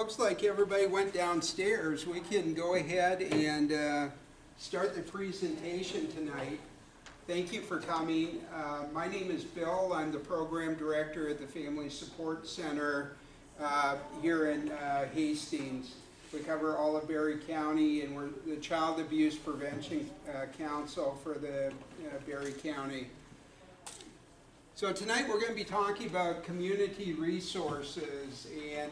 looks like everybody went downstairs. We can go ahead and start the presentation tonight. Thank you for coming. My name is Bill. I'm the program director at the Family Support Center here in Hastings. We cover all of Berry County, and we're the Child Abuse Prevention Council for the Berry County. So tonight we're going to be talking about community resources, and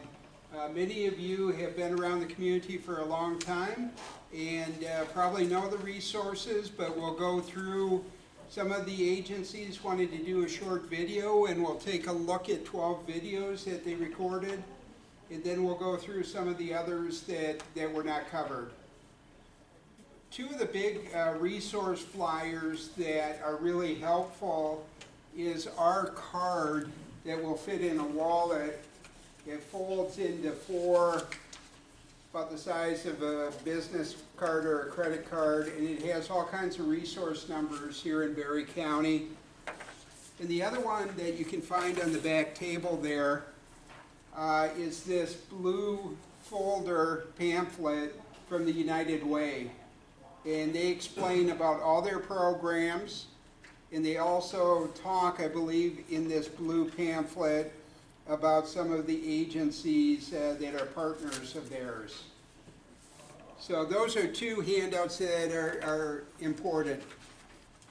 many of you have been around the community for a long time and probably know the resources, but we'll go through some of the agencies wanted to do a short video, and we'll take a look at 12 videos that they recorded, and then we'll go through some of the others that were not covered. Two of the big resource flyers that are really helpful is our card that will fit in a wallet. It folds into four, about the size of a business card or a credit card, and it has all kinds of resource numbers here in Berry County. And the other one that you can find on the back table there is this blue folder pamphlet from the United Way. And they explain about all their programs, and they also talk, I believe, in this blue pamphlet about some of the agencies that are partners of theirs. So those are two handouts that are important.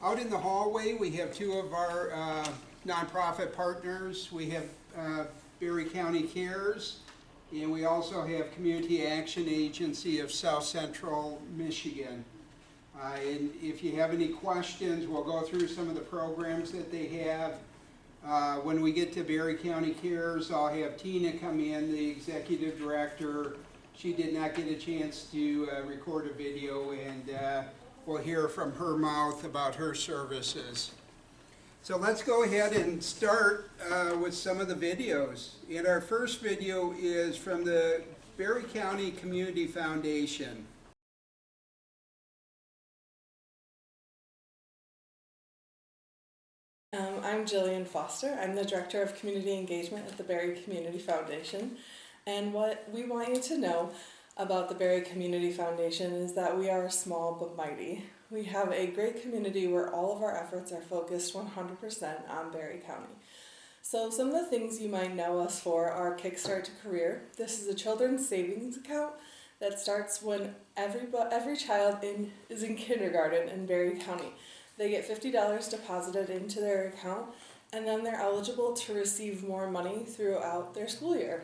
Out in the hallway, we have two of our nonprofit partners. We have Berry County Cares, and we also have Community Action Agency of South Central Michigan. And if you have any questions, we'll go through some of the programs that they have. When we get to Berry County Cares, I'll have Tina come in, the executive director. She did not get a chance to record a video, and we'll hear from her mouth about her services. So let's go ahead and start with some of the videos. And our first video is from the Berry County Community Foundation. I'm Jillian Foster. I'm the Director of Community Engagement at the Berry Community Foundation. And what we want you to know about the Berry Community Foundation is that we are small but mighty. We have a great community where all of our efforts are focused 100% on Berry County. So some of the things you might know us for are Kickstart to Career. This is a children's savings account that starts when every child is in kindergarten in Berry County. They get $50 deposited into their account, and then they're eligible to receive more money throughout their school year.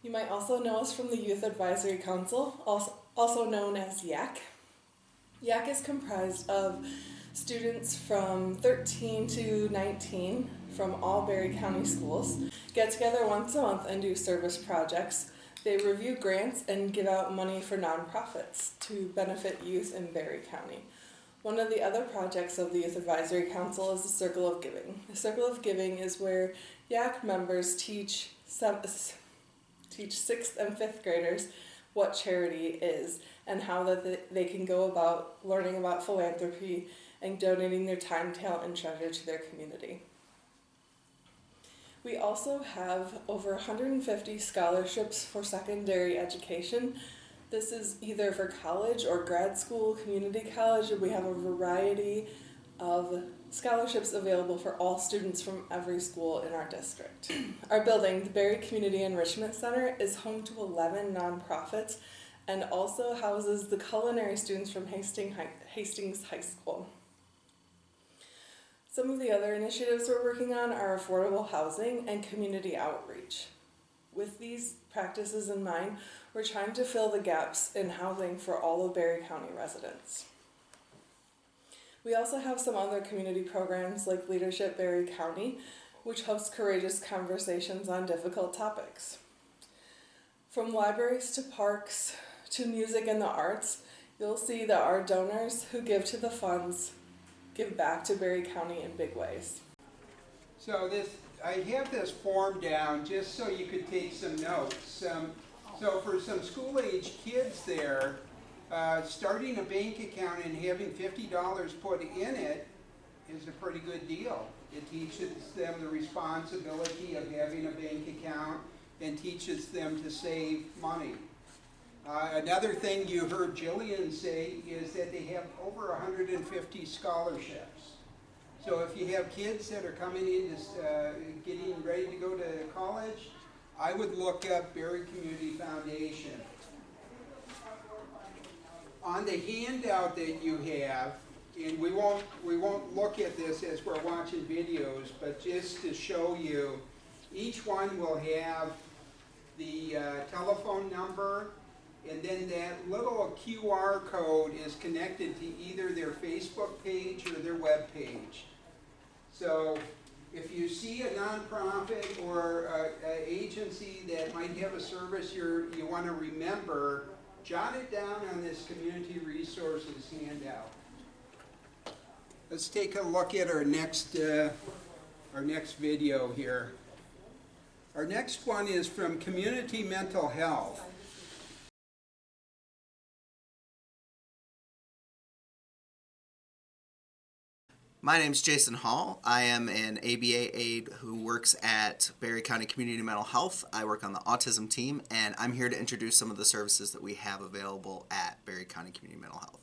You might also know us from the Youth Advisory Council, also known as YAC. YAC is comprised of students from 13 to 19 from all Berry County schools, get together once a month and do service projects. They review grants and give out money for nonprofits to benefit youth in Berry County. One of the other projects of the Youth Advisory Council is the Circle of Giving. The Circle of Giving is where YAC members teach 6th and 5th graders what charity is and how that they can go about learning about philanthropy and donating their time, talent, and treasure to their community. We also have over 150 scholarships for secondary education. This is either for college or grad school, community college, and we have a variety of scholarships available for all students from every school in our district. Our building, the Berry Community Enrichment Center, is home to 11 nonprofits and also houses the culinary students from Hastings High School. Some of the other initiatives we're working on are affordable housing and community outreach. With these practices in mind, we're trying to fill the gaps in housing for all of Berry County residents. We also have some other community programs like Leadership Berry County, which hosts courageous conversations on difficult topics. From libraries to parks to music and the arts, you'll see that our donors who give to the funds give back to Berry County in big ways. So I have this form down just so you could take some notes. So for some school-age kids there, starting a bank account and having $50 put in it is a pretty good deal. It teaches them the responsibility of having a bank account. and teaches them to save money. Another thing you heard Jillian say is that they have over 150 scholarships. So if you have kids that are coming in, getting ready to go to college, I would look up Berry Community Foundation. On the handout that you have, and we won't look at this as we're watching videos, but just to show you, each one will have the telephone number, and then that little QR code is connected to either their Facebook page or their web page. So if you see a nonprofit or an agency that might have a service you want to remember, jot it down on this community resources handout. Let's take a look at our next video here. Our next one is from Community Mental Health. My name is Jason Hall. I am an ABA aide who works at Berry County Community Mental Health. I work on the autism team, and I'm here to introduce some of the services that we have available at Berry County Community Mental Health.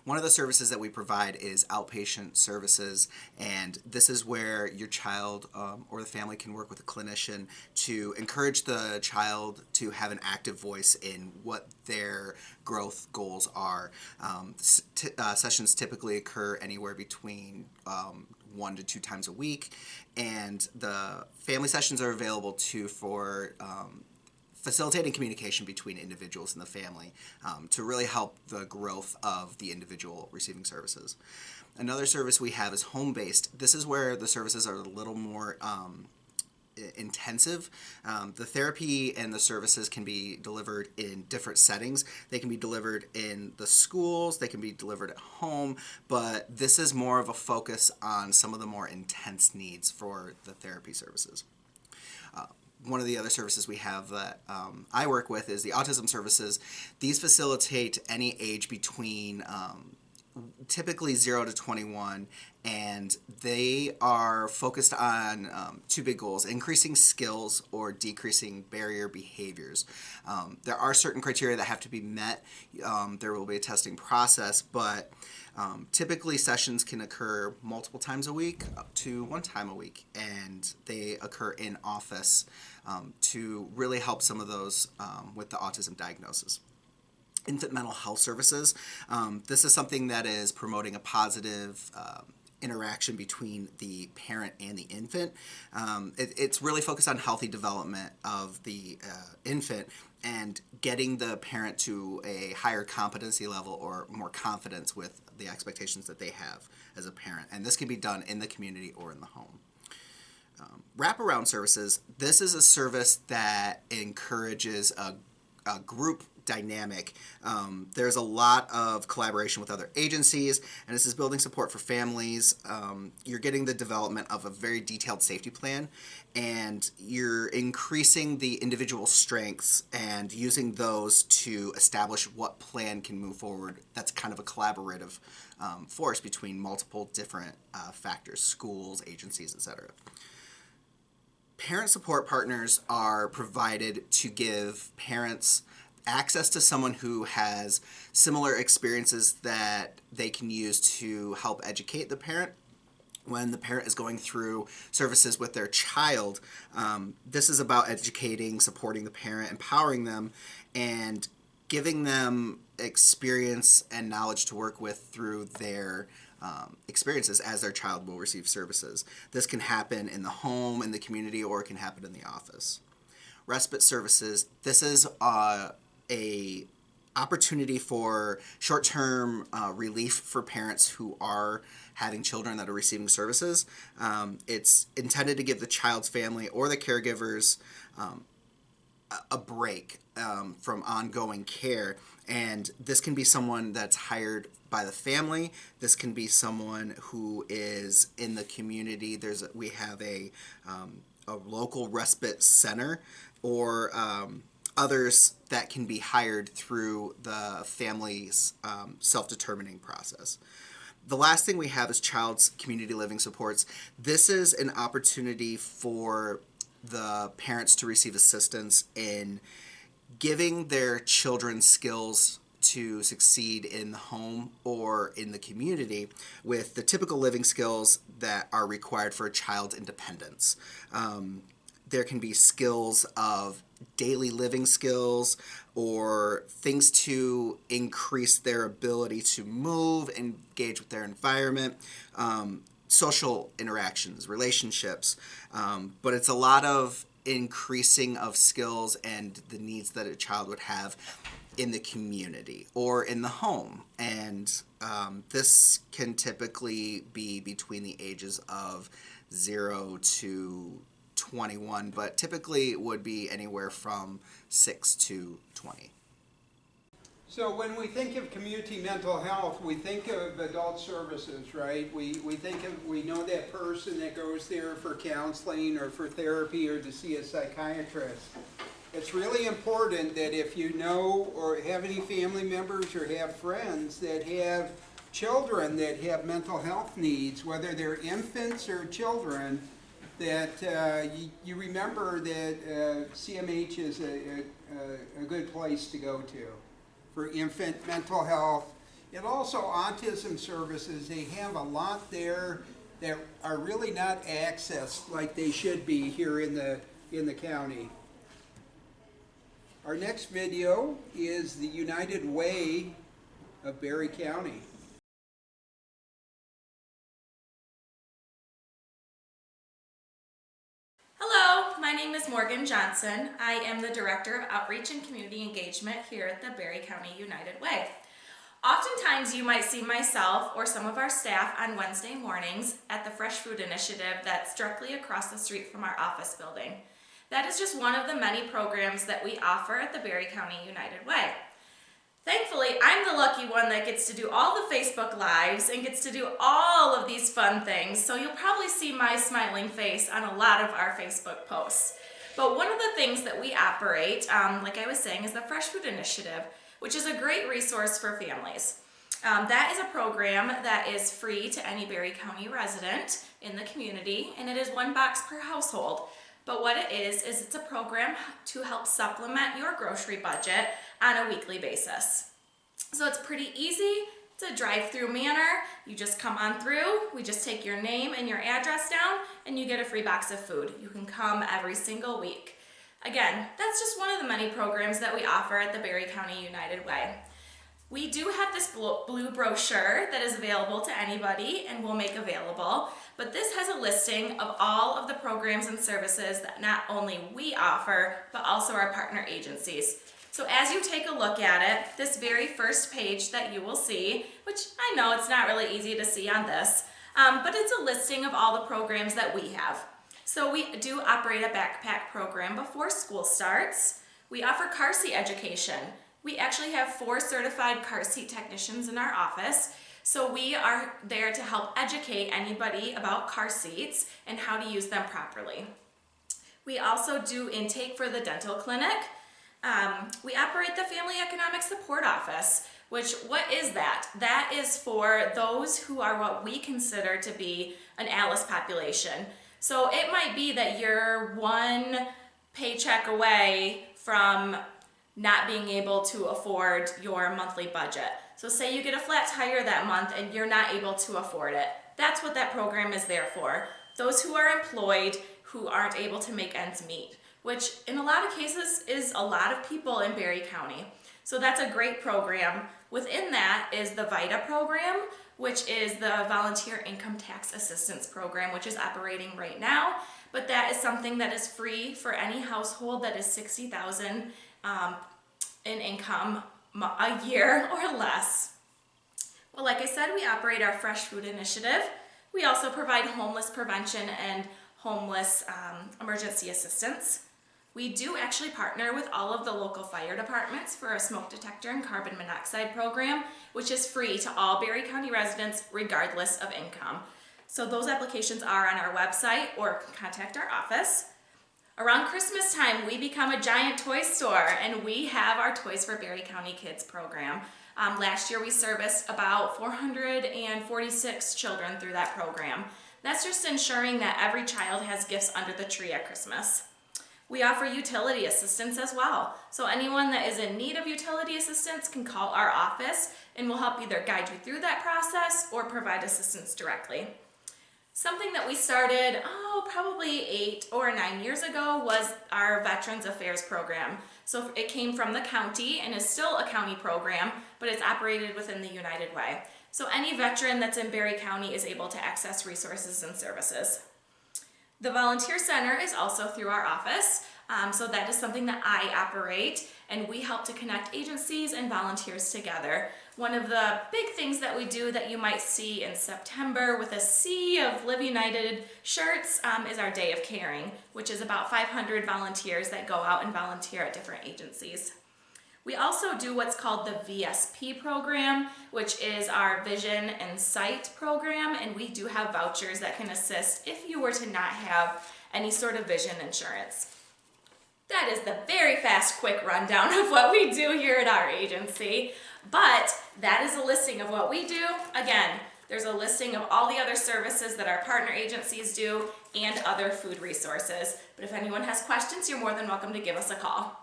One of the services that we provide is outpatient services, and this is where your child or the family can work with a clinician to encourage the child to have an active voice in what their growth goals are. Sessions typically occur anywhere between 1 to 2 times a week, and the family sessions are available too for facilitating communication between individuals in the family to really help the growth of the individual receiving services. Another service we have is home-based. This is where the services are a little more intensive. The therapy and the services can be delivered in different settings. They can be delivered in the schools, they can be delivered at home, but this is more of a focus on some of the more intense needs for the therapy services. One of the other services we have that I work with is the autism services. These facilitate any age between typically 0 to 21, and they are focused on 2 big goals: increasing skills or decreasing barrier behaviors. There are certain criteria that have to be met. There will be a testing process, but typically sessions can occur multiple times a week up to 1 time a week, and they occur in office to really help some of those with the autism diagnosis. Infant mental health services. This is something that is promoting a positive interaction between the parent and the infant. It's really focused on healthy development of the infant and getting the parent to a higher competency level or more confidence with the expectations that they have as a parent. And this can be done in the community or in the home. Wraparound services. This is a service that encourages a group dynamic. There's a lot of collaboration with other agencies, and this is building support for families. You're getting the development of a very detailed safety plan, and you're increasing the individual strengths and using those to establish what plan can move forward. That's kind of a collaborative force between multiple different factors, schools, agencies, etc. Parent support partners are provided to give parents access to someone who has similar experiences that they can use to help educate the parent when the parent is going through services with their child. This is about educating, supporting the parent, empowering them, and giving them experience and knowledge to work with through their experiences as their child will receive services. This can happen in the home, in the community, or it can happen in the office. Respite services. This is a opportunity for short-term relief for parents who are having children that are receiving services. It's intended to give the child's family or the caregivers a break from ongoing care, and this can be someone that's hired by the family. This can be someone who is in the community. We have a local respite center, or others that can be hired through the family's self-determining process. The last thing we have is child's community living supports. This is an opportunity for the parents to receive assistance in giving their children skills to succeed in the home or in the community with the typical living skills that are required for a child's independence. There can be skills of daily living skills or things to increase their ability to move, engage with their environment, social interactions, relationships. But it's a lot of increasing of skills and the needs that a child would have in the community or in the home. And this can typically be between the ages of 0 to 21, but typically would be anywhere from 6 to 20. So when we think of community mental health, we think of adult services, right? We know that person that goes there for counseling or for therapy or to see a psychiatrist. It's really important that if you know or have any family members or have friends that have children that have mental health needs, whether they're infants or children, that you remember that CMH is a good place to go to for infant mental health. And also autism services, they have a lot there that are really not accessed like they should be here in the county. Our next video is the United Way of Barry County. Hello, my name is Morgan Johnson. I am the Director of Outreach and Community Engagement here at the Barry County United Way. Oftentimes you might see myself or some of our staff on Wednesday mornings at the Fresh Food Initiative that's directly across the street from our office building. That is just one of the many programs that we offer at the Barry County United Way. Thankfully, I'm the lucky one that gets to do all the Facebook Lives and gets to do all of these fun things, so you'll probably see my smiling face on a lot of our Facebook posts. But one of the things that we operate, like I was saying, is the Fresh Food Initiative, which is a great resource for families. That is a program that is free to any Barry County resident in the community, and it is 1 box per household. But what it is it's a program to help supplement your grocery budget on a weekly basis. So it's pretty easy. It's a drive-through manner. You just come on through, we just take your name and your address down, and you get a free box of food. You can come every single week. Again, that's just one of the many programs that we offer at the Barry County United Way. We do have this blue brochure that is available to anybody and we'll make available, but this has a listing of all of the programs and services that not only we offer, but also our partner agencies. So as you take a look at it, this very first page that you will see, which I know it's not really easy to see on this, but it's a listing of all the programs that we have. So we do operate a backpack program before school starts. We offer car seat education. We actually have 4 certified car seat technicians in our office, so we are there to help educate anybody about car seats and how to use them properly. We also do intake for the dental clinic. We operate the Family Economic Support Office, which, what is that? That is for those who are what we consider to be an ALICE population. So it might be that you're 1 paycheck away from not being able to afford your monthly budget. So say you get a flat tire that month and you're not able to afford it. That's what that program is there for. Those who are employed who aren't able to make ends meet, which in a lot of cases is a lot of people in Barry County. So that's a great program. Within that is the VITA program, which is the Volunteer Income Tax Assistance Program, which is operating right now. But that is something that is free for any household that is $60,000 in income a year or less. Well, like I said, we operate our Fresh Food Initiative. We also provide homeless prevention and homeless emergency assistance. We do actually partner with all of the local fire departments for a smoke detector and carbon monoxide program, which is free to all Barry County residents regardless of income. So those applications are on our website or contact our office. Around Christmas time, we become a giant toy store and we have our Toys for Barry County Kids program. Last year we serviced about 446 children through that program. That's just ensuring that every child has gifts under the tree at Christmas. We offer utility assistance as well. So anyone that is in need of utility assistance can call our office and we'll help either guide you through that process or provide assistance directly. Something that we started, probably 8 or 9 years ago was our Veterans Affairs program. So it came from the county and is still a county program, but it's operated within the United Way. So any veteran that's in Berry County is able to access resources and services. The Volunteer Center is also through our office, so that is something that I operate, and we help to connect agencies and volunteers together. One of the big things that we do that you might see in September with a sea of Live United shirts is our Day of Caring, which is about 500 volunteers that go out and volunteer at different agencies. We also do what's called the VSP program, which is our Vision and Sight program, and we do have vouchers that can assist if you were to not have any sort of vision insurance. That is the very fast, quick rundown of what we do here at our agency, but that is a listing of what we do. Again, there's a listing of all the other services that our partner agencies do and other food resources. But if anyone has questions, you're more than welcome to give us a call.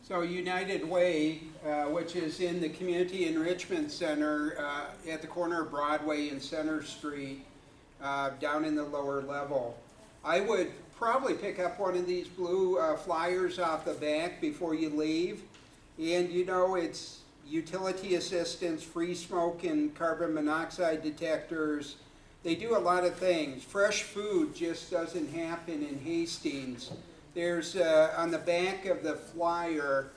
So United Way, which is in the Community Enrichment Center at the corner of Broadway and Center Street, down in the lower level. I would probably pick up one of these blue flyers off the back before you leave. And you know, it's utility assistance, free smoke and carbon monoxide detectors. They do a lot of things. Fresh food just doesn't happen in Hastings. There's, on the back of the flyer,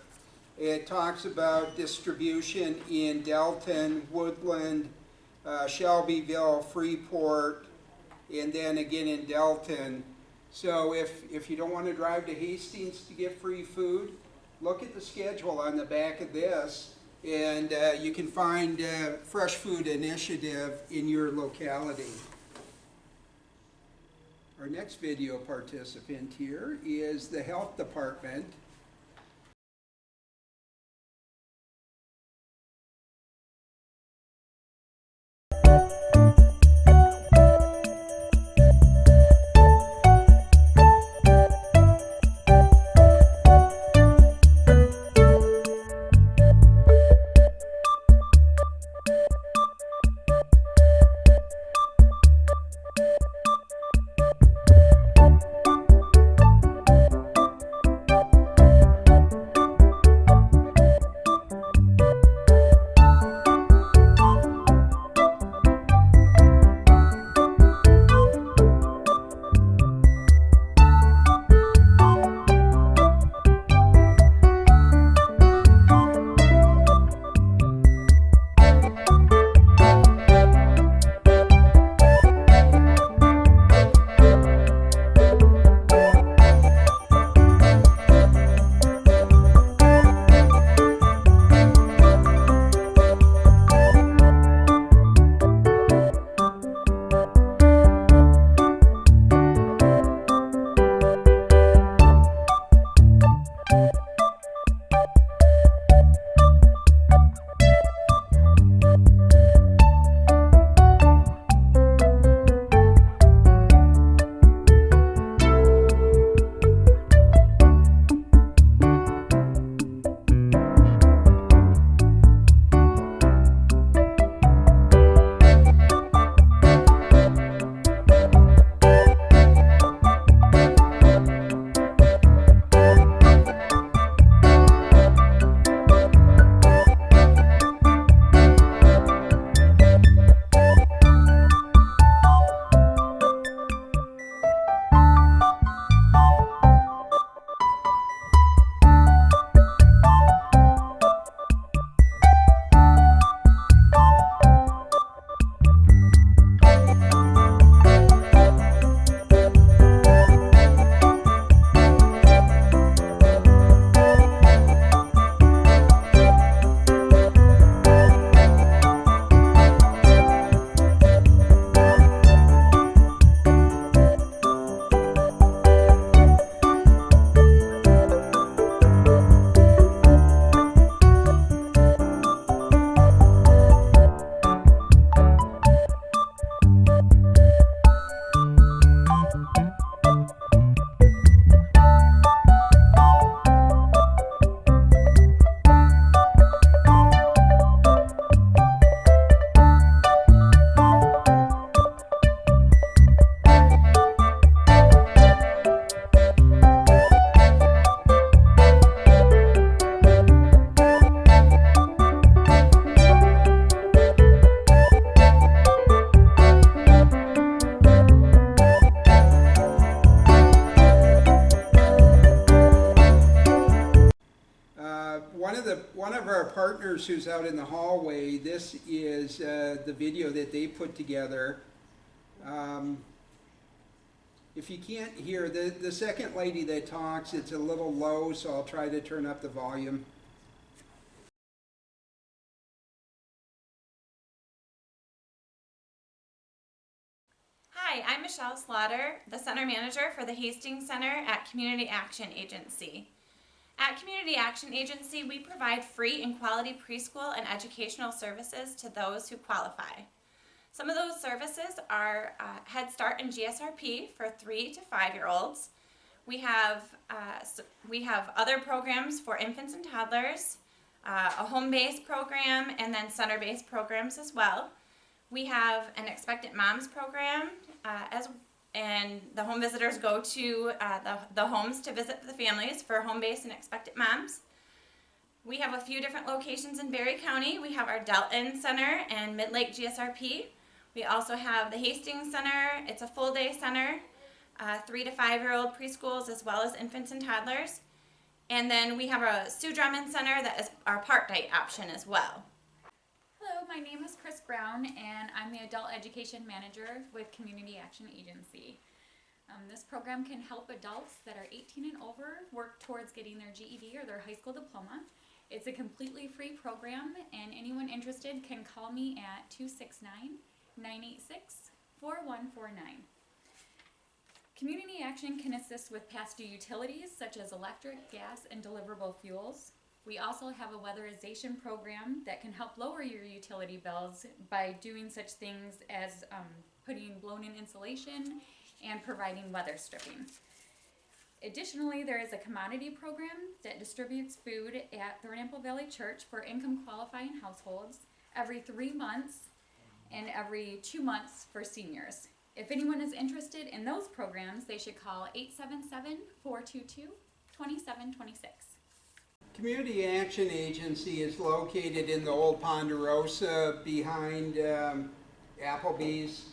it talks about distribution in Delton, Woodland, Shelbyville, Freeport, and then again in Delton. So if you don't want to drive to Hastings to get free food, look at the schedule on the back of this, and you can find Fresh Food Initiative in your locality. Our next video participant here is the Health Department. neighbors who's out in the hallway, this is the video that they put together. If you can't hear, the second lady that talks, it's a little low, so I'll try to turn up the volume. Hi, I'm Michelle Slaughter, the Center Manager for the Hastings Center at Community Action Agency. At Community Action Agency, we provide free and quality preschool and educational services to those who qualify. Some of those services are Head Start and GSRP for 3 to 5-year-olds. We have other programs for infants and toddlers, a home-based program, and then center-based programs as well. We have an Expectant Moms program, and the home visitors go to the homes to visit the families for home-based and expectant moms. We have a few different locations in Berry County. We have our Delton Center and Mid-Lake GSRP. We also have the Hastings Center. It's a full-day center, 3 to 5-year-old preschools as well as infants and toddlers. And then we have a Sue Drummond Center that is our part-day option as well. Hello, my name is Chris Brown and I'm the Adult Education Manager with Community Action Agency. This program can help adults that are 18 and over work towards getting their GED or their high school diploma. It's a completely free program and anyone interested can call me at 269-986-4149. Community Action can assist with past due utilities such as electric, gas, and deliverable fuels. We also have a weatherization program that can help lower your utility bills by doing such things as putting blown-in insulation and providing weather stripping. Additionally, there is a commodity program that distributes food at Thornapple Valley Church for income qualifying households every 3 months and every 2 months for seniors. If anyone is interested in those programs, they should call 877-422-2726. Community Action Agency is located in the old Ponderosa behind Applebee's.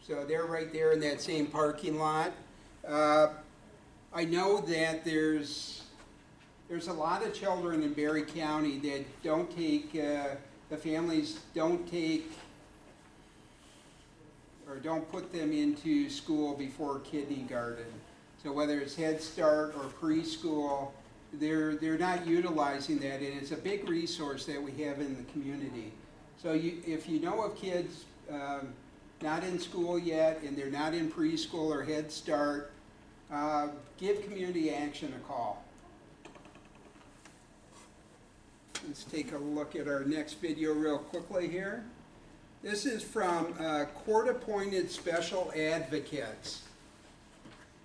So they're right there in that same parking lot. I know that there's a lot of children in Berry County that don't take, the families don't take or don't put them into school before kindergarten. So whether it's Head Start or preschool, they're not utilizing that, and it's a big resource that we have in the community. So if you know of kids not in school yet and they're not in preschool or Head Start, give Community Action a call. Let's take a look at our next video real quickly here. This is from court-appointed special advocates.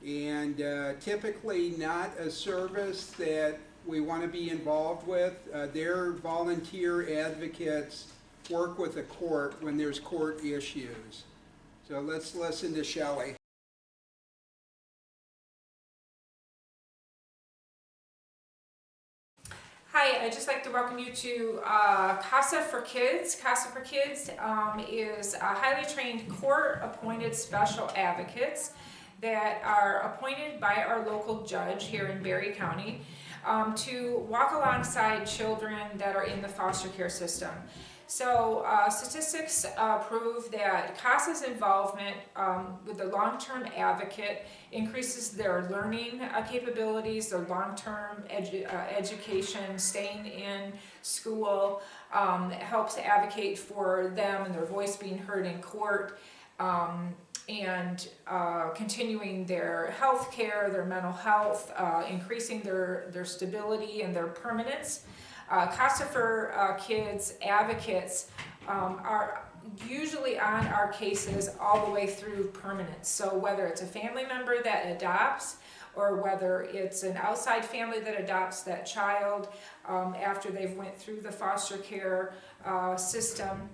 And typically not a service that we want to be involved with. Their volunteer advocates work with the court when there's court issues. So let's listen to Shelley. Hi, I'd just like to welcome you to CASA for Kids. CASA for Kids is a highly trained court-appointed special advocates that are appointed by our local judge here in Berry County to walk alongside children that are in the foster care system. So statistics prove that CASA's involvement with the long-term advocate increases their learning capabilities, their long-term education, staying in school, helps advocate for them and their voice being heard in court, and continuing their health care, their mental health, increasing their stability and their permanence. CASA for Kids advocates are usually on our cases all the way through permanence. So whether it's a family member that adopts or whether it's an outside family that adopts that child after they've went through the foster care system,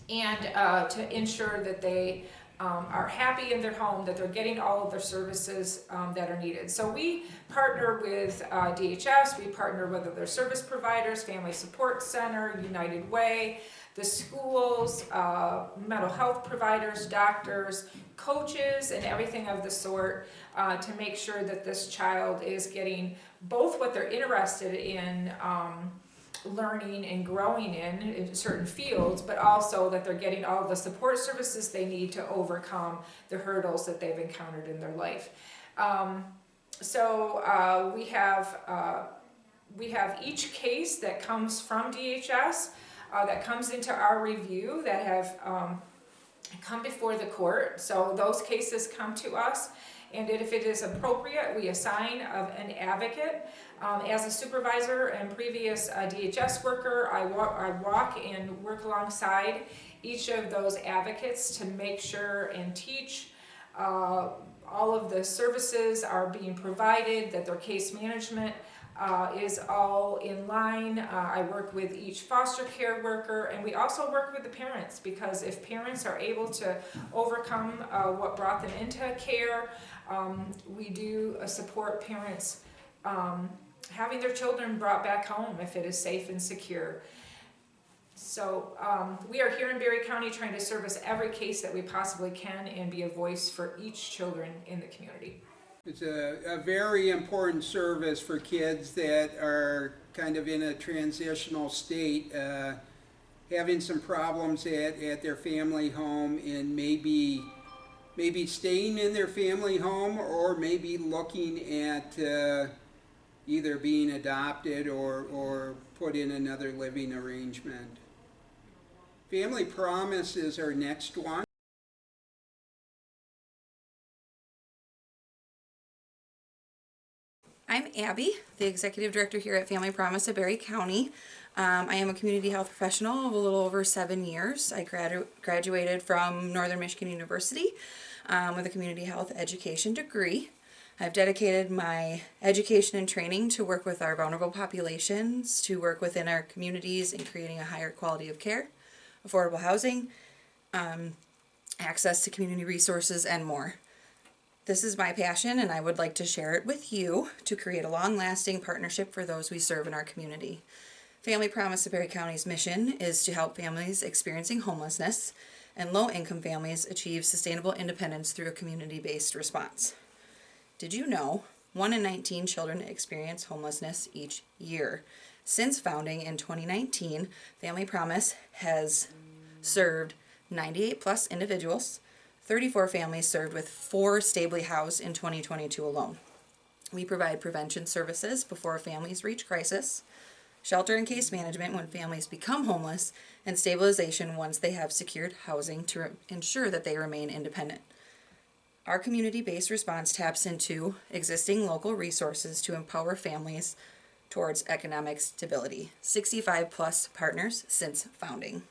and to ensure that they are happy in their home, that they're getting all of their services that are needed. So we partner with DHS, we partner with other service providers, Family Support Center, United Way, the schools, mental health providers, doctors, coaches, and everything of the sort to make sure that this child is getting both what they're interested in learning and growing in certain fields, but also that they're getting all the support services they need to overcome the hurdles that they've encountered in their life. We have each case that comes from DHS that comes into our review that have come before the court. So those cases come to us, and if it is appropriate, we assign an advocate. As a supervisor and previous DHS worker, I walk and work alongside each of those advocates to make sure and teach all of the services are being provided, that their case management is all in line. I work with each foster care worker, and we also work with the parents, because if parents are able to overcome what brought them into care, we do support parents having their children brought back home if it is safe and secure. So we are here in Berry County trying to service every case that we possibly can and be a voice for each children in the community. It's a very important service for kids that are kind of in a transitional state, having some problems at their family home, and maybe staying in their family home, or maybe looking at either being adopted or put in another living arrangement. Family Promise is our next one. I'm Abby, the Executive Director here at Family Promise of Berry County. I am a community health professional of a little over 7 years. I graduated from Northern Michigan University with a community health education degree. I've dedicated my education and training to work with our vulnerable populations, to work within our communities in creating a higher quality of care, affordable housing, access to community resources, and more. This is my passion, and I would like to share it with you to create a long-lasting partnership for those we serve in our community. Family Promise of Berry County's mission is to help families experiencing homelessness and low-income families achieve sustainable independence through a community-based response. Did you know 1 in 19 children experience homelessness each year? Since founding in 2019, Family Promise has served 98 plus individuals, 34 families served, with 4 stably housed in 2022 alone. We provide prevention services before families reach crisis, shelter and case management when families become homeless, and stabilization once they have secured housing to ensure that they remain independent. Our community-based response taps into existing local resources to empower families towards economic stability. 65 plus partners since founding.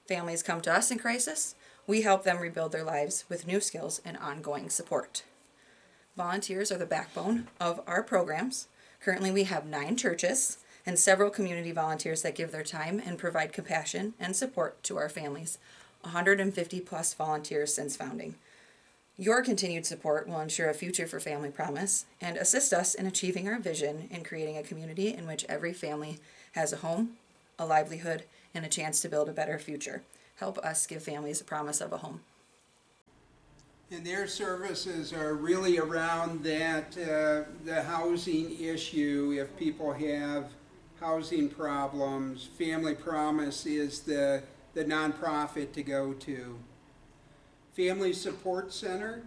Families come to us in crisis. We help them rebuild their lives with new skills and ongoing support. Volunteers are the backbone of our programs. Currently we have 9 churches and several community volunteers that give their time and provide compassion and support to our families. 150 plus volunteers since founding. Your continued support will ensure a future for Family Promise and assist us in achieving our vision in creating a community in which every family has a home, a livelihood, and a chance to build a better future. Help us give families a promise of a home. And their services are really around that, the housing issue. If people have housing problems, Family Promise is the nonprofit to go to. Family Support Center.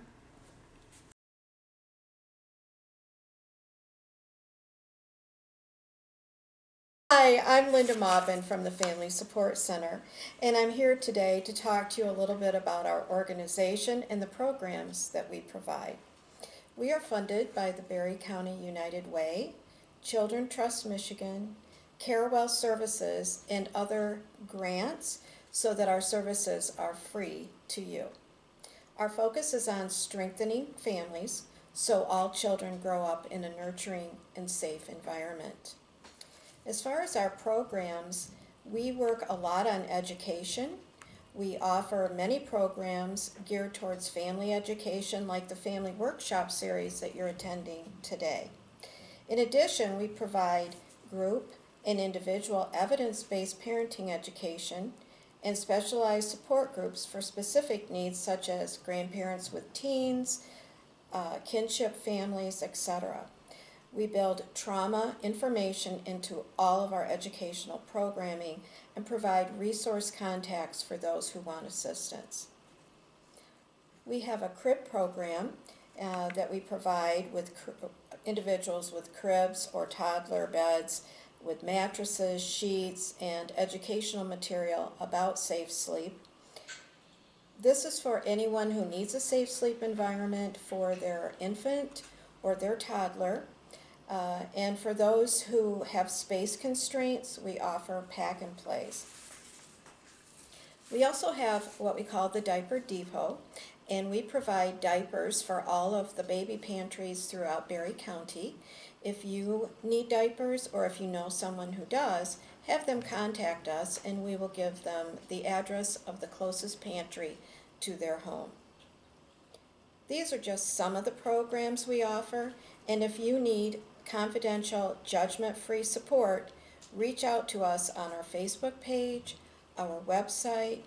Hi, I'm Linda Maubin from the Family Support Center, and I'm here today to talk to you a little bit about our organization and the programs that we provide. We are funded by the Berry County United Way, Children Trust Michigan, Carewell Services, and other grants so that our services are free to you. Our focus is on strengthening families so all children grow up in a nurturing and safe environment. As far as our programs, we work a lot on education. We offer many programs geared towards family education, like the Family Workshop series that you're attending today. In addition, we provide group and individual evidence-based parenting education and specialized support groups for specific needs such as grandparents with teens, kinship families, etc. We build trauma information into all of our educational programming and provide resource contacts for those who want assistance. We have a crib program that we provide with individuals with cribs or toddler beds with mattresses, sheets, and educational material about safe sleep. This is for anyone who needs a safe sleep environment for their infant or their toddler. And for those who have space constraints, we offer pack and plays. We also have what we call the Diaper Depot, and we provide diapers for all of the baby pantries throughout Berry County. If you need diapers or if you know someone who does, have them contact us and we will give them the address of the closest pantry to their home. These are just some of the programs we offer, and if you need confidential, judgment-free support, reach out to us on our Facebook page, our website,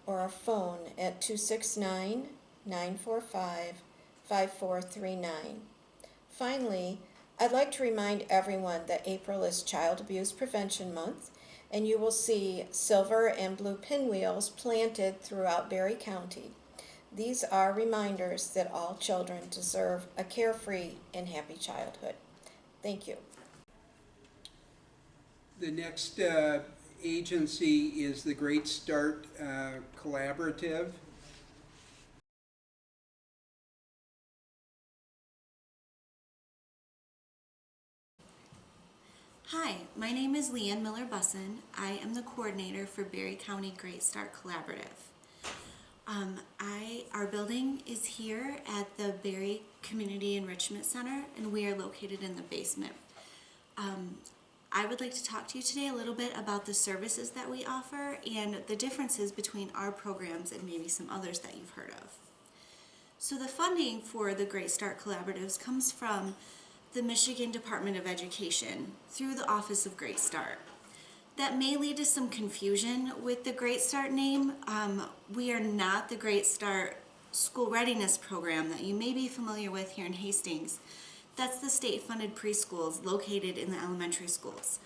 or our phone at 269-945-5439. Finally, I'd like to remind everyone that April is Child Abuse Prevention Month, and you will see silver and blue pinwheels planted throughout Berry County. These are reminders that all children deserve a carefree and happy childhood. Thank you. The next agency is the Great Start Collaborative. Hi, my name is Leanne Miller-Bussin. I am the coordinator for Berry County Great Start Collaborative. Our building is here at the Berry Community Enrichment Center, and we are located in the basement. I would like to talk to you today a little bit about the services that we offer and the differences between our programs and maybe some others that you've heard of. So the funding for the Great Start Collaboratives comes from the Michigan Department of Education through the Office of Great Start. That may lead to some confusion with the Great Start name. We are not the Great Start School Readiness Program that you may be familiar with here in Hastings. That's the state-funded preschools located in the elementary schools.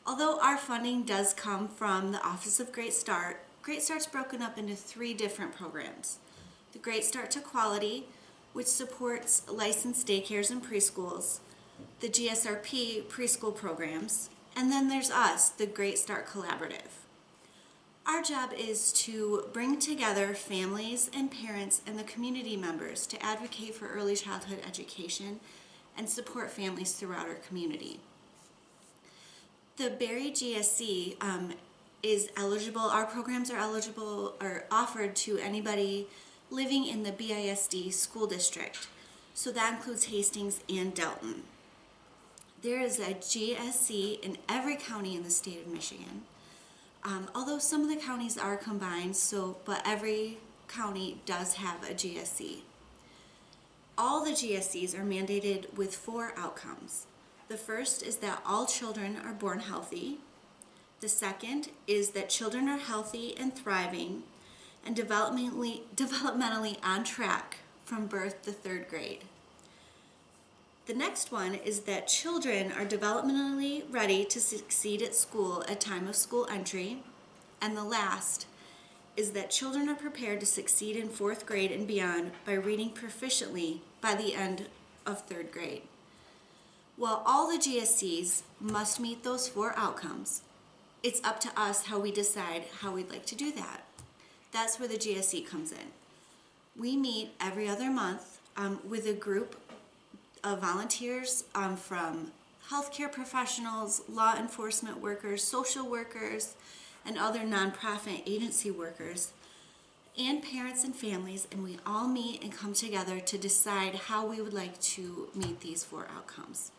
Although our funding does come from the Office of Great Start's broken up into 3 different programs. The Great Start to Quality, which supports licensed daycares and preschools, the GSRP preschool programs, and then there's us, the Great Start Collaborative. Our job is to bring together families and parents and the community members to advocate for early childhood education and support families throughout our community. The Berry GSC is eligible, our programs are eligible or offered to anybody living in the BISD school district. So that includes Hastings and Delton. There is a GSC in every county in the state of Michigan. Although some of the counties are combined, but every county does have a GSC. All the GSCs are mandated with 4 outcomes. The first is that all children are born healthy. The second is that children are healthy and thriving and developmentally on track from birth to 3rd grade. The next one is that children are developmentally ready to succeed at school at time of school entry. And the last is that children are prepared to succeed in 4th grade and beyond by reading proficiently by the end of 3rd grade. While all the GSCs must meet those 4 outcomes, it's up to us how we decide how we'd like to do that. That's where the GSC comes in. We meet every other month with a group of volunteers from healthcare professionals, law enforcement workers, social workers, and other nonprofit agency workers, and parents and families, and we all meet and come together to decide how we would like to meet these 4 outcomes.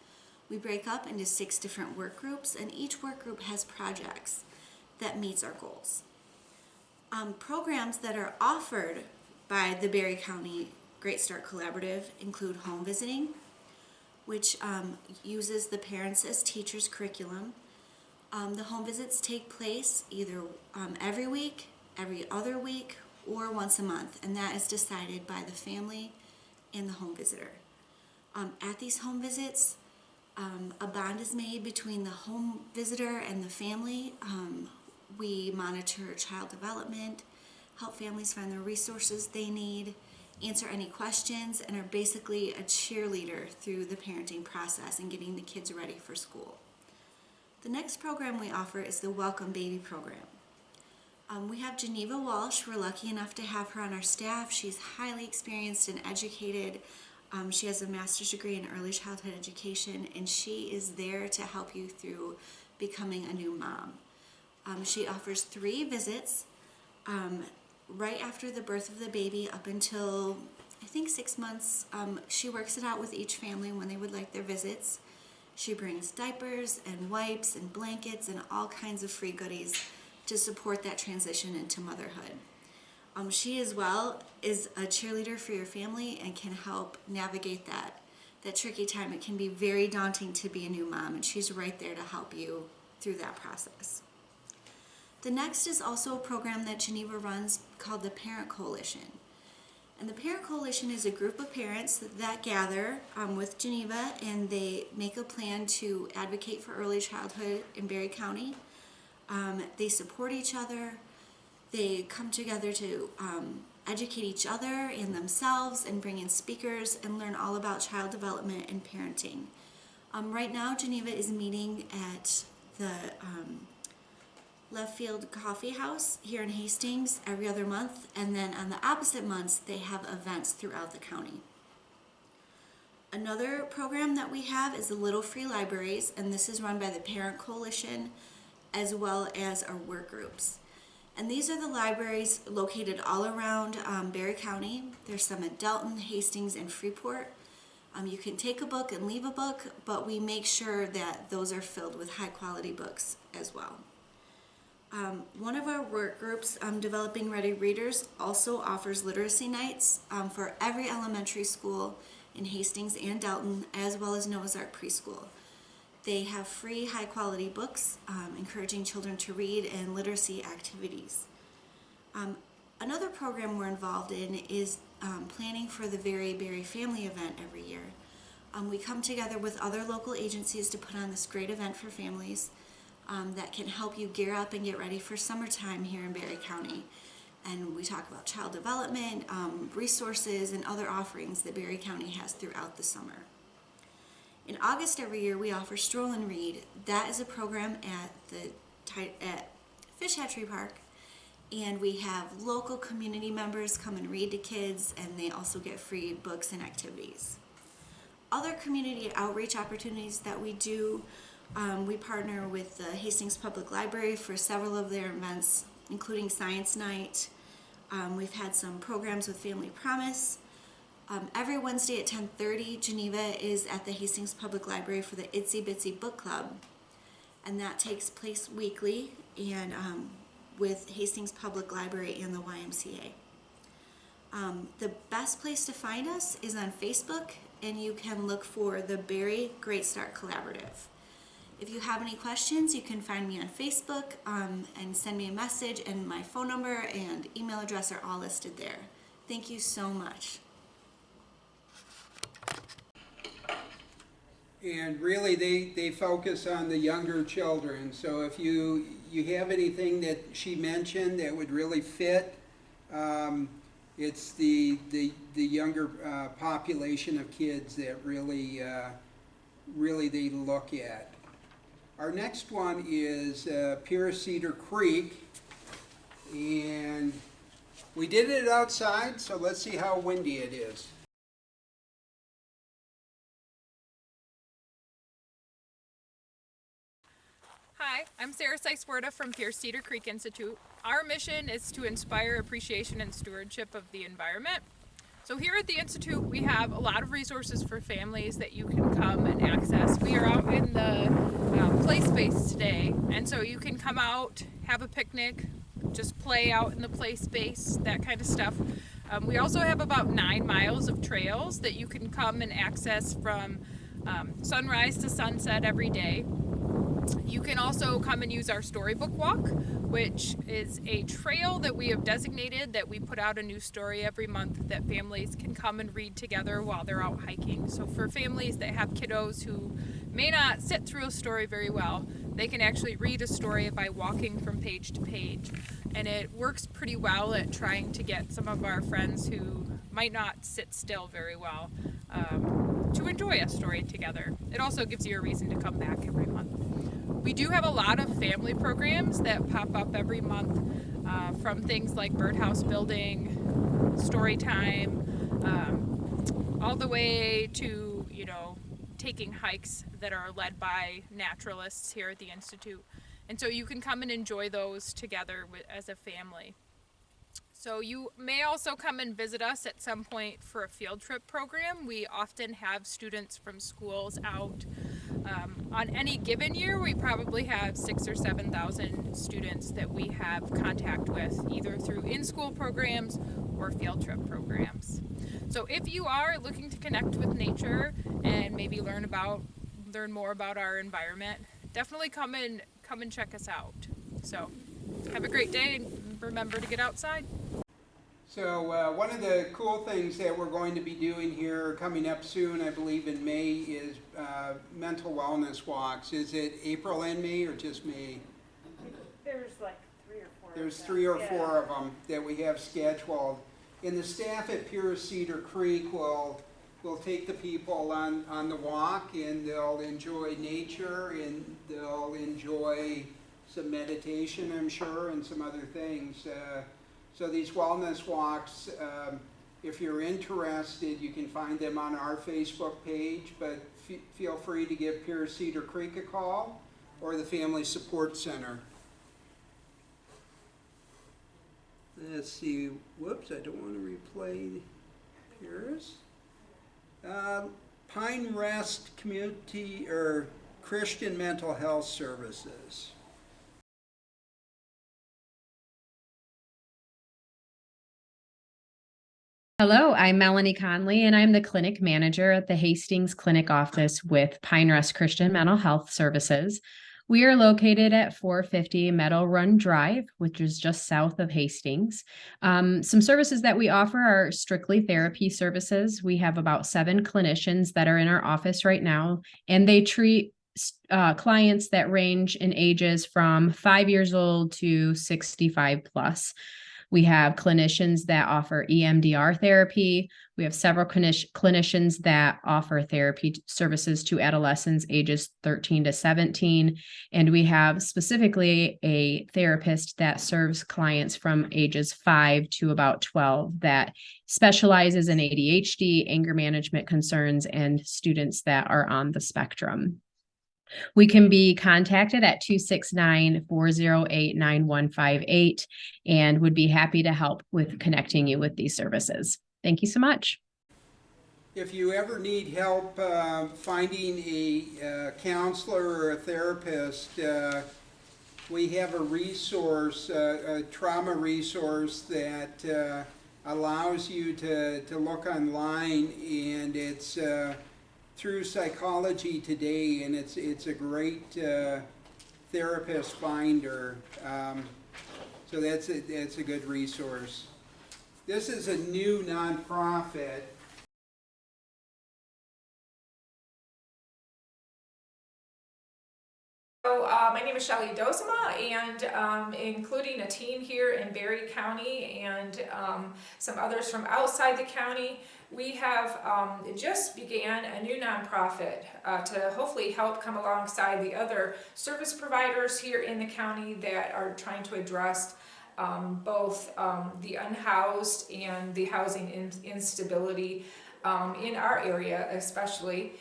We break up into 6 different work groups, and each work group has projects that meets our goals. Programs that are offered by the Berry County Great Start Collaborative include home visiting, which uses the parents as teachers curriculum. The home visits take place either every week, every other week, or once a month, and that is decided by the family and the home visitor. At these home visits, A bond is made between the home visitor and the family. We monitor child development, help families find the resources they need, answer any questions, and are basically a cheerleader through the parenting process and getting the kids ready for school. The next program we offer is the Welcome Baby program. We have Geneva Walsh. We're lucky enough to have her on our staff. She's highly experienced and educated. She has a master's degree in early childhood education, and she is there to help you through becoming a new mom. She offers 3 visits right after the birth of the baby up until, I think, 6 months. She works it out with each family when they would like their visits. She brings diapers and wipes and blankets and all kinds of free goodies to support that transition into motherhood. She as well is a cheerleader for your family and can help navigate that tricky time. It can be very daunting to be a new mom, and she's right there to help you through that process. The next is also a program that Geneva runs called the Parent Coalition. And the Parent Coalition is a group of parents that gather with Geneva, and they make a plan to advocate for early childhood in Berry County. They support each other. They come together to educate each other and themselves and bring in speakers and learn all about child development and parenting. Right now, Geneva is meeting at the Left Field Coffee House here in Hastings every other month, and then on the opposite months, they have events throughout the county. Another program that we have is the Little Free Libraries, and this is run by the Parent Coalition as well as our work groups. And these are the libraries located all around Berry County. There's some at Delton, Hastings, and Freeport. You can take a book and leave a book, but we make sure that those are filled with high quality books as well. One of our work groups, Developing Ready Readers, also offers literacy nights for every elementary school in Hastings and Delton, as well as Noah's Ark Preschool. They have free high quality books encouraging children to read and literacy activities. Another program we're involved in is planning for the Very Berry Family event every year. We come together with other local agencies to put on this great event for families that can help you gear up and get ready for summertime here in Berry County. And we talk about child development, resources, and other offerings that Berry County has throughout the summer. In August every year, we offer Stroll and Read. That is a program at Fish Hatchery Park, and we have local community members come and read to kids, and they also get free books and activities. Other community outreach opportunities that we do, we partner with the Hastings Public Library for several of their events, including Science Night. We've had some programs with Family Promise. Every Wednesday at 10:30, Geneva is at the Hastings Public Library for the Itsy Bitsy Book Club, and that takes place weekly and with Hastings Public Library and the YMCA. The best place to find us is on Facebook, and you can look for the Berry Great Start Collaborative. If you have any questions, you can find me on Facebook and send me a message, and my phone number and email address are all listed there. Thank you so much. And really, they focus on the younger children. So if you have anything that she mentioned that would really fit, it's the younger population of kids that really they look at. Our next one is Pierce Cedar Creek, and we did it outside, so let's see how windy it is. Hi, I'm Sarah Seiswerda from Pierce Cedar Creek Institute. Our mission is to inspire appreciation and stewardship of the environment. So here at the Institute, we have a lot of resources for families that you can come and access. We are out in the play space today, and so you can come out, have a picnic, just play out in the play space, that kind of stuff. We also have about 9 miles of trails that you can come and access from sunrise to sunset every day. You can also come and use our storybook walk, which is a trail that we have designated that we put out a new story every month that families can come and read together while they're out hiking. So for families that have kiddos who may not sit through a story very well, they can actually read a story by walking from page to page. And it works pretty well at trying to get some of our friends who might not sit still very well to enjoy a story together. It also gives you a reason to come back every month. We do have a lot of family programs that pop up every month, from things like birdhouse building, story time, all the way to, taking hikes that are led by naturalists here at the Institute. And so you can come and enjoy those together as a family. So you may also come and visit us at some point for a field trip program. We often have students from schools out. On any given year, we probably have 6,000 or 7,000 students that we have contact with, either through in-school programs or field trip programs. So if you are looking to connect with nature and maybe learn more about our environment, definitely come and check us out. So have a great day, and remember to get outside. So one of the cool things that we're going to be doing here coming up soon, I believe in May, is mental wellness walks. Is it April and May or just May? There's like 3 or 4. There's 3 or 4 of them that we have scheduled. And the staff at Pure Cedar Creek will take the people on the walk, and they'll enjoy nature, and they'll enjoy some meditation, I'm sure, and some other things. So these wellness walks, if you're interested, you can find them on our Facebook page, but feel free to give Pure Cedar Creek a call or the Family Support Center. Let's see, whoops, I don't want to replay Pierce. Pine Rest Community or Christian Mental Health Services. Hello, I'm Melanie Conley, and I'm the clinic manager at the Hastings Clinic Office with Pine Rest Christian Mental Health Services. We are located at 450 Meadow Run Drive, which is just south of Hastings. Some services that we offer are strictly therapy services. We have about 7 clinicians that are in our office right now, and they treat clients that range in ages from 5 years old to 65 plus. We have clinicians that offer EMDR therapy. We have several clinicians that offer therapy services to adolescents ages 13 to 17. And we have specifically a therapist that serves clients from ages 5 to about 12 that specializes in ADHD, anger management concerns, and students that are on the spectrum. We can be contacted at 269-408-9158 and would be happy to help with connecting you with these services. Thank you so much. If you ever need help finding a counselor or a therapist, we have a resource, a trauma resource that allows you to look online, and it's through Psychology Today, and it's a great therapist finder. So that's a good resource. This is a new nonprofit. So my name is Shelley Dozema, and including a team here in Berry County and some others from outside the county, we have just began a new nonprofit to hopefully help come alongside the other service providers here in the county that are trying to address both the unhoused and the housing instability in our area especially.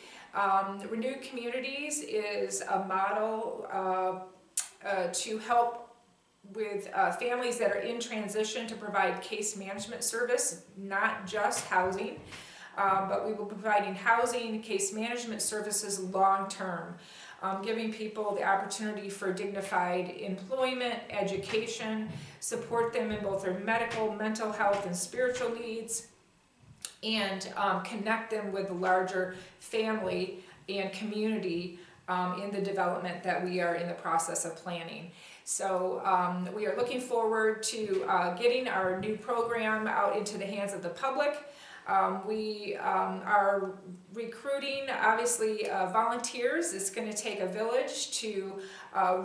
Renewed Communities is a model to help with families that are in transition to provide case management service, not just housing, but we will be providing housing, case management services long term, giving people the opportunity for dignified employment, education, support them in both their medical, mental health, and spiritual needs, and connect them with the larger family and community in the development that we are in the process of planning. So we are looking forward to getting our new program out into the hands of the public. We are recruiting, obviously, volunteers. It's going to take a village to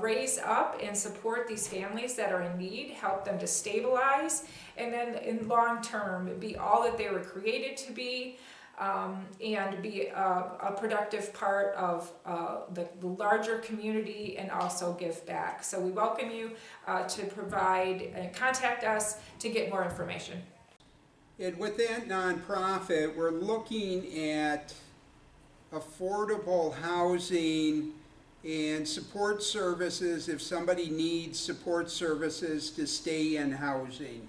raise up and support these families that are in need, help them to stabilize, and then in long term be all that they were created to be, and be a productive part of the larger community and also give back. So we welcome you to provide and contact us to get more information. And with that nonprofit, we're looking at affordable housing and support services if somebody needs support services to stay in housing.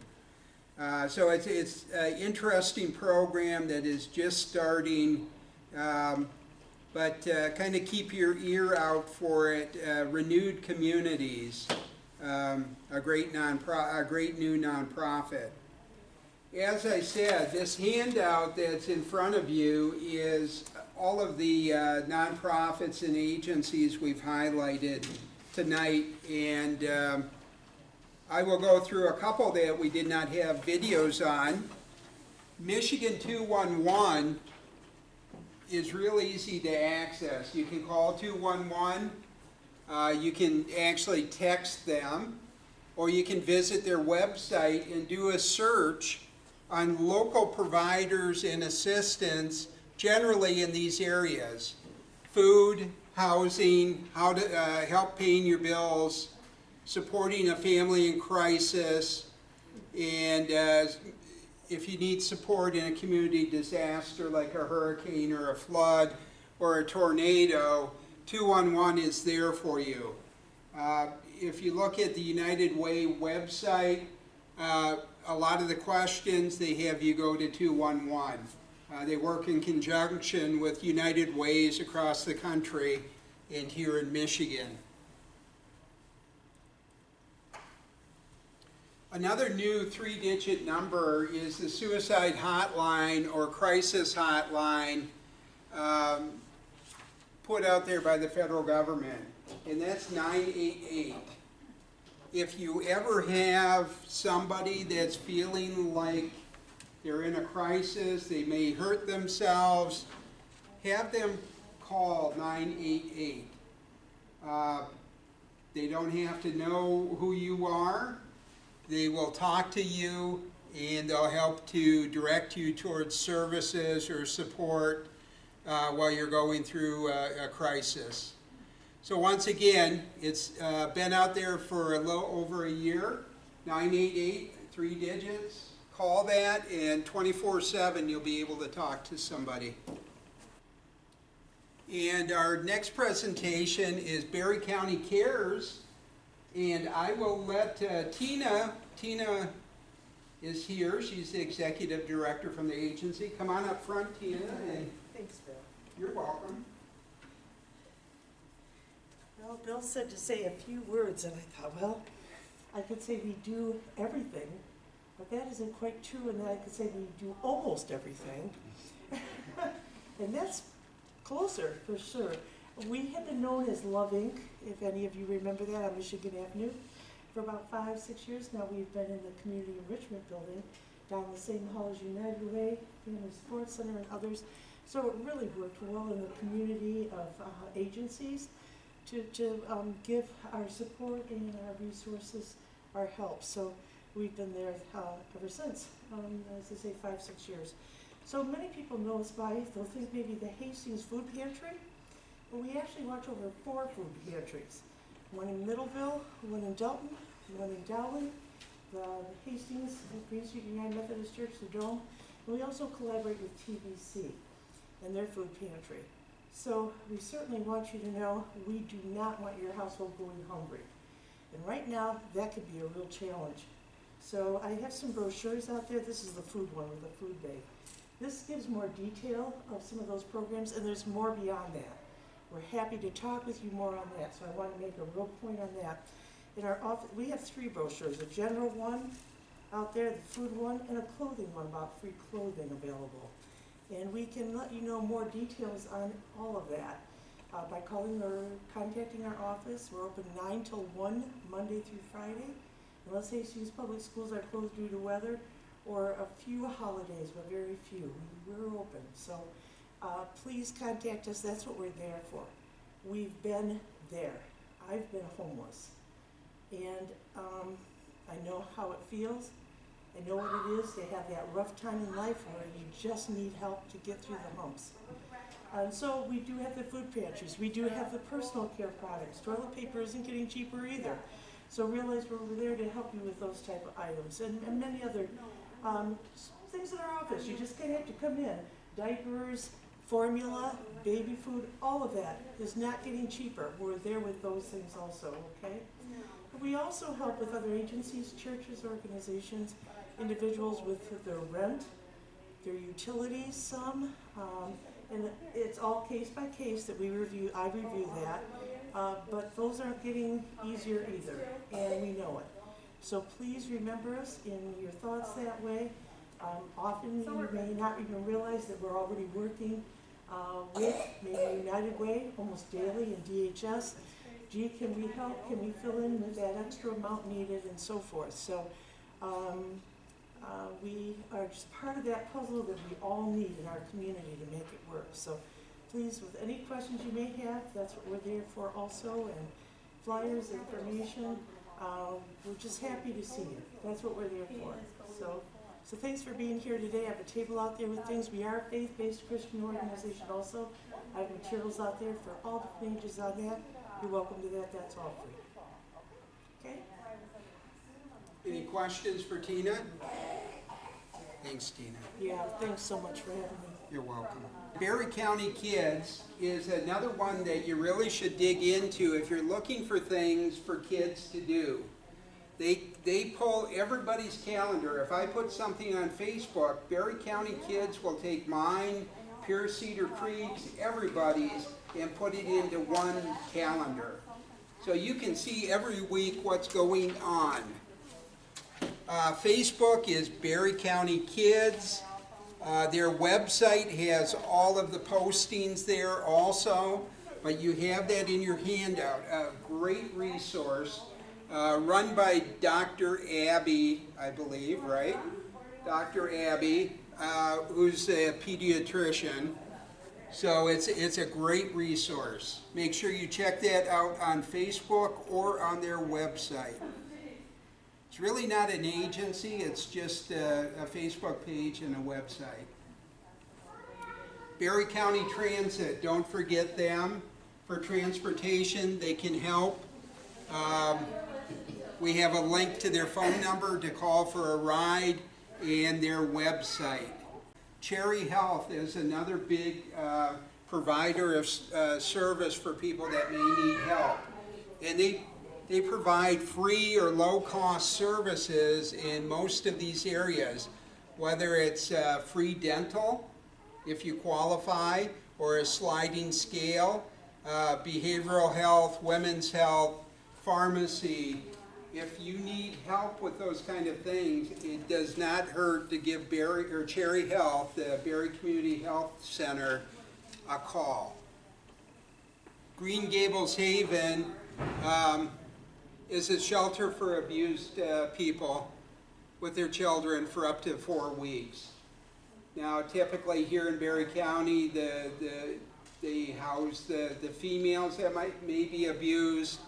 So it's an interesting program that is just starting, but kind of keep your ear out for it. Renewed Communities, a great new nonprofit. As I said, this handout that's in front of you is all of the nonprofits and agencies we've highlighted tonight, and I will go through a couple that we did not have videos on. Michigan 211 is real easy to access. You can call 211, you can actually text them, or you can visit their website and do a search on local providers and assistance generally in these areas. Food, housing, how to help paying your bills, supporting a family in crisis, and if you need support in a community disaster like a hurricane or a flood or a tornado, 211 is there for you. If you look at the United Way website, a lot of the questions, they have you go to 211. They work in conjunction with United Ways across the country and here in Michigan. Another new 3-digit number is the suicide hotline or crisis hotline put out there by the federal government, and that's 988. If you ever have somebody that's feeling like they're in a crisis, they may hurt themselves, have them call 988. They don't have to know who you are. They will talk to you and they'll help to direct you towards services or support while you're going through a crisis. So once again, it's been out there for a little over a year. 988, 3 digits. Call that, and 24/7 you'll be able to talk to somebody. And our next presentation is Berry County Cares, and I will let Tina is here. She's the executive director from the agency. Come on up front, Tina. And thanks, Bill. You're welcome. Well, Bill said to say a few words, and I thought, well, I could say we do everything, but that isn't quite true, and then I could say we do almost everything. And that's closer, for sure. We have been known as Love Inc., if any of you remember that, on Michigan Avenue. For about 5-6 years now, we've been in the Community Enrichment Building, down the same hall as United Way, Family Support Center, and others. So it really worked well in the community of agencies to give our support and our resources, our help. So we've been there ever since, as I say, 5-6 years. So many people know us by, they'll think maybe the Hastings Food Pantry, but we actually watch over 4 food pantries. One in Middleville, one in Delton, one in Dowling, the Hastings, Green Street United Methodist Church, the Dome, and we also collaborate with TBC and their food pantry. So we certainly want you to know we do not want your household going hungry. And right now, that could be a real challenge. So I have some brochures out there. This is the food one with the food bank. This gives more detail of some of those programs, and there's more beyond that. We're happy to talk with you more on that, so I want to make a real point on that. In our office, we have 3 brochures, a general one out there, the food one, and a clothing one about free clothing available. And we can let you know more details on all of that by calling or contacting our office. We're open 9 till 1, Monday through Friday. Unless Hastings Public Schools are closed due to weather, or a few holidays, but very few. We're open, so please contact us. That's what we're there for. We've been there. I've been homeless, and I know how it feels. I know what it is to have that rough time in life where you just need help to get through the humps. And so we do have the food pantries. We do have the personal care products. Toilet paper isn't getting cheaper either. So realize we're there to help you with those type of items and many other things in our office. You just kind of have to come in. Diapers, formula, baby food, all of that is not getting cheaper. We're there with those things also, okay? We also help with other agencies, churches, organizations, individuals with their rent, their utilities, some, and it's all case by case that we review. I review that, but those aren't getting easier either, and we know it. So please remember us in your thoughts that way. Often you may not even realize that we're already working with maybe United Way almost daily in DHS. Gee, can we help? Can we fill in with that extra amount needed and so forth? So we are just part of that puzzle that we all need in our community to make it work. So please, with any questions you may have, that's what we're there for also, and flyers, information. We're just happy to see you. That's what we're there for. So thanks for being here today. I have a table out there with things. We are a faith-based Christian organization also. I have materials out there for all the pages on that. You're welcome to that. That's all free. Okay? Any questions for Tina? Thanks, Tina. Yeah, thanks so much for having me. You're welcome. Berry County Kids is another one that you really should dig into if you're looking for things for kids to do. They pull everybody's calendar. If I put something on Facebook, Berry County Kids will take mine, Pure Cedar Creek's, everybody's, and put it into one calendar. So you can see every week what's going on. Facebook is Berry County Kids. Their website has all of the postings there also, but you have that in your handout. A great resource, run by Dr. Abby, I believe, right? Dr. Abby, who's a pediatrician. So it's a great resource. Make sure you check that out on Facebook or on their website. It's really not an agency, it's just a Facebook page and a website. Berry County Transit, don't forget them. For transportation, they can help. We have a link to their phone number to call for a ride and their website. Cherry Health is another big provider of service for people that may need help. And they provide free or low-cost services in most of these areas, whether it's free dental, if you qualify, or a sliding scale, behavioral health, women's health, pharmacy. If you need help with those kind of things, it does not hurt to give Cherry Health, the Berry Community Health Center, a call. Green Gables Haven is a shelter for abused people with their children for up to 4 weeks. Now, typically here in Berry County, they house the females that may be abused,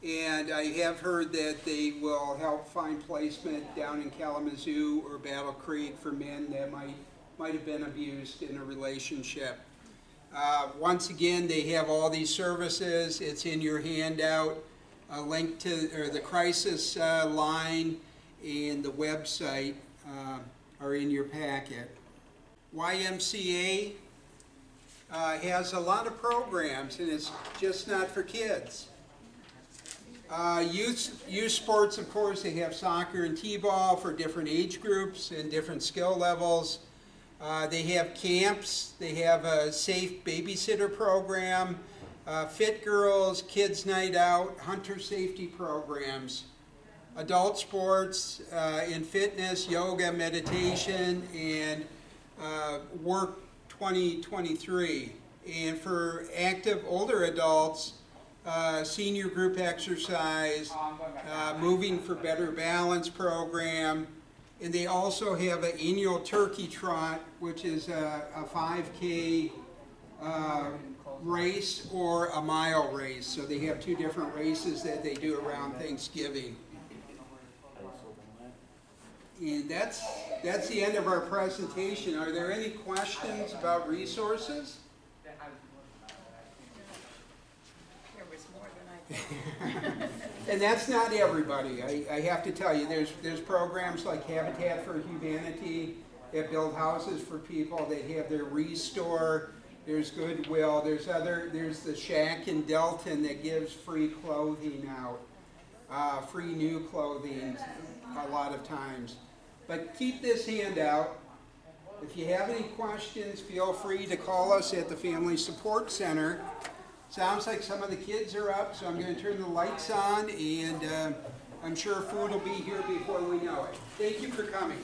and I have heard that they will help find placement down in Kalamazoo or Battle Creek for men that might have been abused in a relationship. Once again, they have all these services. It's in your handout. A link to the crisis line and the website are in your packet. YMCA has a lot of programs, and it's just not for kids. Youth sports, of course, they have soccer and t-ball for different age groups and different skill levels. They have camps. They have a safe babysitter program, Fit Girls, Kids Night Out, hunter safety programs, adult sports and fitness, yoga, meditation, and Work 2023. And for active older adults, senior group exercise, Moving for Better Balance program, And they also have an annual turkey trot, which is a 5K race or a mile race. So they have two different races that they do around Thanksgiving. And that's the end of our presentation. Are there any questions about resources? There was more than I thought. And that's not everybody. I have to tell you, there's programs like Habitat for Humanity that build houses for people. They have their Restore. There's Goodwill. There's the Shack in Delton that gives free clothing out, free new clothing a lot of times. But keep this handout. If you have any questions, feel free to call us at the Family Support Center. Sounds like some of the kids are up, so I'm going to turn the lights on, and I'm sure food will be here before we know it. Thank you for coming.